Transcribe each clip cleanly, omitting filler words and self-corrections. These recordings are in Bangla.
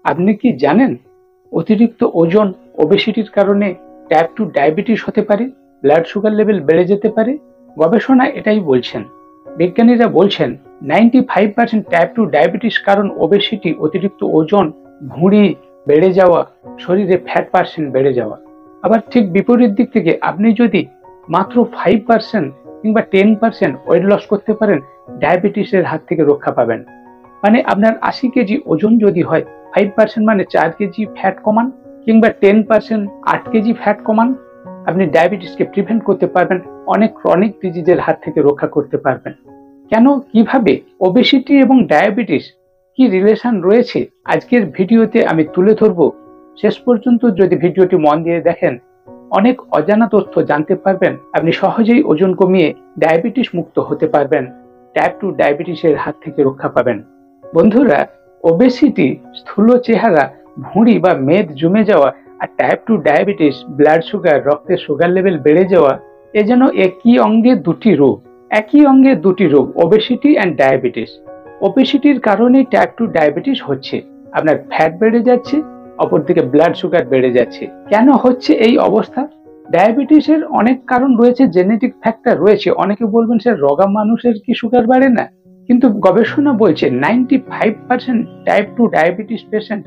আপনি কি জানেন অতিরিক্ত ওজন ওবেসিটির কারণে টাইপ 2 ডায়াবেটিস হতে পারে, ব্লাড সুগার লেভেল বেড়ে যেতে পারে? গবেষণা এটাই বলছেন। বিজ্ঞানীরা বলছেন 95% টাইপ 2 ডায়াবেটিস কারণ ওবেসিটি, অতিরিক্ত ওজন, ভুঁড়ি বেড়ে যাওয়া, শরীরে ফ্যাট পার্সেন্ট বেড়ে যাওয়া। আবার ঠিক বিপরীত দিক থেকে আপনি যদি মাত্র 5% কিংবা 10% ওয়েট লস করতে পারেন, ডায়াবেটিসের হাত থেকে রক্ষা পাবেন। মানে আপনার 80 কেজি ওজন যদি হয়, 5% মানে 4 কেজি ফ্যাট কমান, কিংবা 10% 8 কেজি ফ্যাট কমান, আপনি ডায়াবেটিসকে প্রিভেন্ট করতে পারবেন, অনেক ক্রনিক ডিজিজের হাত থেকে রক্ষা করতে পারবেন। কেন, কিভাবে, ওবেসিটি এবং ডায়াবেটিস কি রিলেশন রয়েছে, আজকের ভিডিওতে আমি তুলে ধরব। শেষ পর্যন্ত যদি ভিডিওটি মন দিয়ে দেখেন, অনেক অজানা তথ্য জানতে পারবেন। আপনি সহজেই ওজন কমিয়ে ডায়াবেটিস মুক্ত হতে পারবেন, টাইপ 2 ডায়াবেটিসের হাত থেকে রক্ষা পাবেন। বন্ধুরা, ওবেসিটি, স্থূল চেহারা, ভুঁড়ি বা মেদ জমে যাওয়া, আর টাইপ 2 ডায়াবেটিস, ব্লাড সুগার, রক্তের সুগার লেভেল বেড়ে যাওয়া, এ যেন একই অঙ্গে দুটি রোগ। Obesity and diabetes. ওবেসিটির কারণেই টাইপ 2 ডায়াবেটিস হচ্ছে, আপনার ফ্যাট বেড়ে যাচ্ছে, অপরদিকে ব্লাড সুগার বেড়ে যাচ্ছে। কেন হচ্ছে এই অবস্থা? ডায়াবেটিসের অনেক কারণ রয়েছে, জেনেটিক ফ্যাক্টর রয়েছে। অনেকে বলবেন স্যার, রোগা মানুষের কি সুগার বাড়ে না? কিন্তু গবেষণা বলছে 95% টাইপ 2 ডায়াবেটিস পেশেন্ট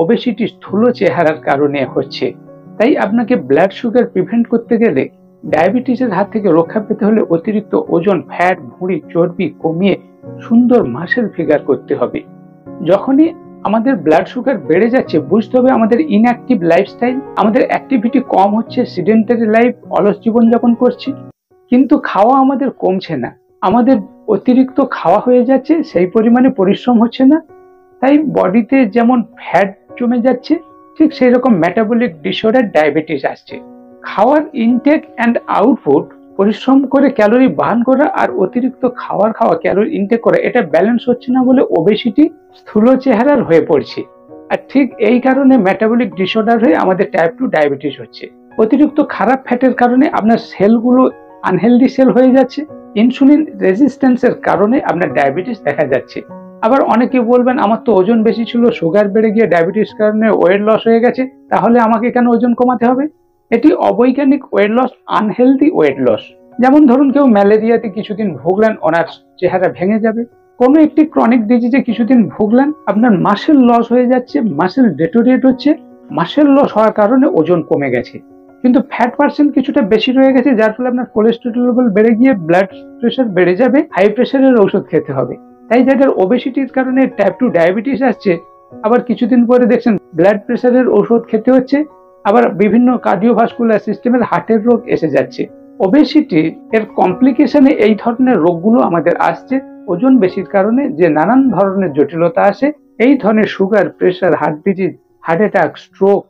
ওবেসিটি, স্থূল চেহারার কারণে হচ্ছে। তাই আপনাকে ব্লাড সুগার প্রিভেন্ট করতে গেলে, ডায়াবেটিসের হাত থেকে রক্ষা পেতে হলে অতিরিক্ত ওজন, ফ্যাট, ভুঁড়ি, চর্বি কমিয়ে সুন্দর মাসেল ফিগার করতে হবে। যখনই আমাদের ব্লাড সুগার বেড়ে যাচ্ছে, বুঝতে হবে আমাদের ইনঅ্যাক্টিভ লাইফস্টাইল, আমাদের অ্যাক্টিভিটি কম হচ্ছে, সিডেন্টারি লাইফ, অলস জীবনযাপন করছি। কিন্তু খাওয়া আমাদের কমছে না, আমাদের অতিরিক্ত খাওয়া হয়ে যাচ্ছে, সেই পরিমাণে পরিশ্রম হচ্ছে না। তাই বডিতে যেমন ফ্যাট জমে যাচ্ছে, ঠিক সেই রকম মেটাবলিক ডিসঅর্ডার, ডায়াবেটিস আসছে। খাওয়ার ইনটেক অ্যান্ড আউটপুট, পরিশ্রম করে ক্যালোরি বার্ন করা আর অতিরিক্ত খাওয়া ক্যালোরি ইনটেক করা, এটা ব্যালেন্স হচ্ছে না বলে ওবেসিটি, স্থূল চেহারার হয়ে পড়ছে। আর ঠিক এই কারণে মেটাবলিক ডিসঅর্ডার হয়ে আমাদের টাইপ 2 ডায়াবেটিস হচ্ছে। অতিরিক্ত খারাপ ফ্যাটের কারণে আপনার সেলগুলো আনহেলদি সেল হয়ে যাচ্ছে। ইনসুলিন রেজিস্ট্যান্সের কারণে আপনার ডায়াবেটিস দেখা যাচ্ছে। আবার অনেকে বলবেন, আমার তো ওজন বেশি ছিল, সুগার বেড়ে গিয়ে ডায়াবেটিস কারণে ওয়েট লস হয়ে গেছে, তাহলে আমাকে কেন ওজন কমাতে হবে? এটি অবৈজ্ঞানিক weight loss, unhealthy weight loss. যেমন ধরুন, কেউ ম্যালেরিয়াতে কিছুদিন ভুগলেন, ওনার চেহারা ভেঙে যাবে। কোনো একটি ক্রনিক ডিজিজে কিছুদিন ভুগলেন, আপনার মাসেল লস হয়ে যাচ্ছে, মাসেল ডেটোরিয়েট হচ্ছে। মাসেল লস হওয়ার কারণে ওজন কমে গেছে, কিন্তু ফ্যাট পার্সেন্ট কিছুটা বেশি রয়ে গেছে, যার ফলে আপনার কোলেস্টেরল লেভেল বেড়ে গিয়ে ব্লাড প্রেশার বেড়ে যাবে, হাই প্রেশারের ওষুধ খেতে হবে। তাই যাদের ওবেসিটির কারণে টাইপ 2 ডায়াবেটিস আসছে, আবার কিছুদিন পরে দেখছেন ব্লাড প্রেশারের ওষুধ খেতে হচ্ছে, আবার বিভিন্ন কার্ডিওভাস্কুলার সিস্টেমের হার্টের রোগ এসে যাচ্ছে। ওবেসিটি এর কমপ্লিকেশনে এই ধরনের রোগগুলো আমাদের আসছে। ওজন বেশির কারণে যে নানান ধরনের জটিলতা আসে, এই ধরনের sugar, pressure, heart disease, heart attack, stroke,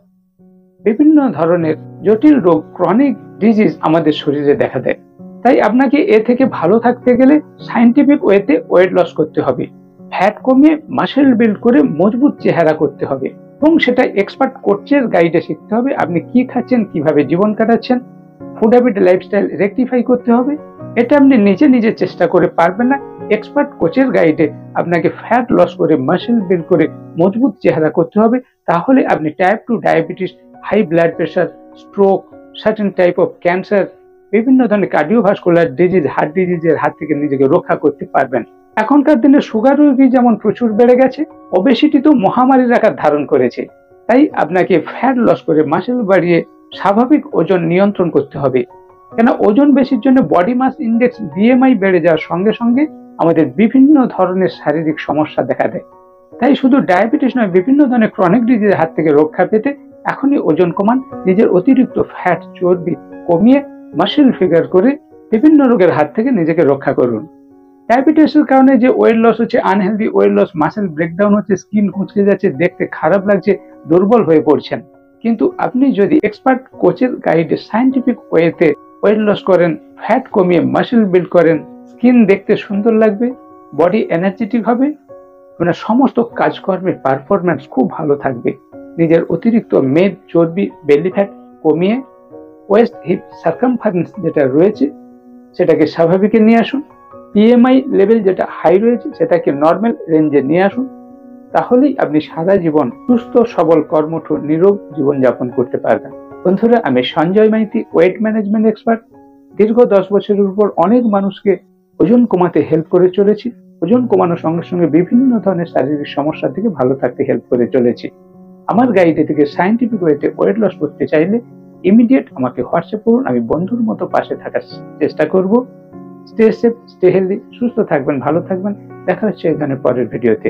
বিভিন্ন ধরনের জটিল রোগ, ক্রনিক ডিজিজ আমাদের শরীরে দেখা দেয়। তাই আপনাকে এ থেকে ভালো থাকতে গেলে সায়েন্টিফিক ওয়েতে ওয়েট লস করতে হবে, ফ্যাট কমিয়ে মাসেল বিল্ড করে মজবুত চেহারা করতে হবে, এবং সেটা এক্সপার্ট কোচের গাইডে শিখতে হবে। আপনি কি খাচ্ছেন, কিভাবে জীবন কাটাচ্ছেন, ফুড হ্যাবিট, লাইফস্টাইল রেকটিফাই করতে হবে। এটা আপনি নিজে নিজে চেষ্টা করে পারবেন না, এক্সপার্ট কোচের গাইডে আপনাকে ফ্যাট লস করে মাসেল বিল্ড করে মজবুত চেহারা করতে হবে। তাহলে আপনি type 2 diabetes, high blood pressure, stroke, certain type of cancer, বিভিন্ন ধরনের কার্ডিওভাস্কুলার ডিজিজ, হার্ট ডিজিজের হাত থেকে নিজেকে রক্ষা করতে পারবেন। এখনকার দিনে সুগার রোগী যেমন প্রচুর বেড়ে গেছে, ওবেসিটি তো মহামারীর আকার ধারণ করেছে। তাই আপনাকে ফ্যাট লস করে মাসেল বাড়িয়ে স্বাভাবিক ওজন নিয়ন্ত্রণ করতে হবে। কেন, ওজন বেশির জন্য বডি মাস ইন্ডেক্স, বিএমআই বেড়ে যাওয়ার সঙ্গে সঙ্গে আমাদের বিভিন্ন ধরনের শারীরিক সমস্যা দেখা দেয়। তাই শুধু ডায়াবেটিস নয়, বিভিন্ন ধরনের ক্রনিক ডিজিজের হাত থেকে রক্ষা পেতে এখনই ওজন কমান, নিজের অতিরিক্ত ফ্যাট, চর্বি কমিয়ে মাসেল ফিগার করে বিভিন্ন রোগের হাত থেকে নিজেকে রক্ষা করুন। ডায়াবেটিসের কারণে যে ওয়েট লস হচ্ছে, unhealthy weight loss, muscle breakdown হচ্ছে, স্কিন কুঁচকে যাচ্ছে, দেখতে খারাপ লাগছে, দুর্বল হয়ে পড়ছেন। কিন্তু আপনি যদি এক্সপার্ট কোচের গাইডে সায়েন্টিফিক ওয়েতে ওয়েট লস করেন, ফ্যাট কমিয়ে মাসেল বিল্ড করেন, স্কিন দেখতে সুন্দর লাগবে, বডি এনার্জেটিক হবে, আপনার সমস্ত কাজকর্মের পারফরম্যান্স খুব ভালো থাকবে। নিজের অতিরিক্ত মেদ, চর্বি, বেলি ফ্যাট কমিয়ে ওয়েস্ট হিপ সার্কামফারেন্স যেটা রয়েছে সেটাকে স্বাভাবিকে নিয়ে আসুন। পিএমআই লেভেল যেটা হাই রয়েছে সেটাকে নর্মাল রেঞ্জে নিয়ে আসুন। তাহলেই আপনি সারা জীবন সুস্থ সবল কর্মঠ নিরোগ জীবনযাপন করতে পারবেন। বন্ধুরা, আমি Sanjay Maiti, weight management expert. দীর্ঘ 10 বছরের উপর অনেক মানুষকে ওজন কমাতে হেল্প করে চলেছি। ওজন কমানোর সঙ্গে সঙ্গে বিভিন্ন ধরনের শারীরিক সমস্যা থেকে ভালো থাকতে হেল্প করে চলেছি। আমার গাইডে থেকে সায়েন্টিফিক ওয়েতে ওয়েট লস করতে চাইলে ইমিডিয়েট আমাকে হোয়াটসঅ্যাপ করুন। আমি বন্ধুর মতো পাশে থাকার চেষ্টা করব। স্টে সেফ, স্টে হেলদি, সুস্থ থাকবেন, ভালো থাকবেন। দেখা হচ্ছে এই ধরনের পরের ভিডিওতে।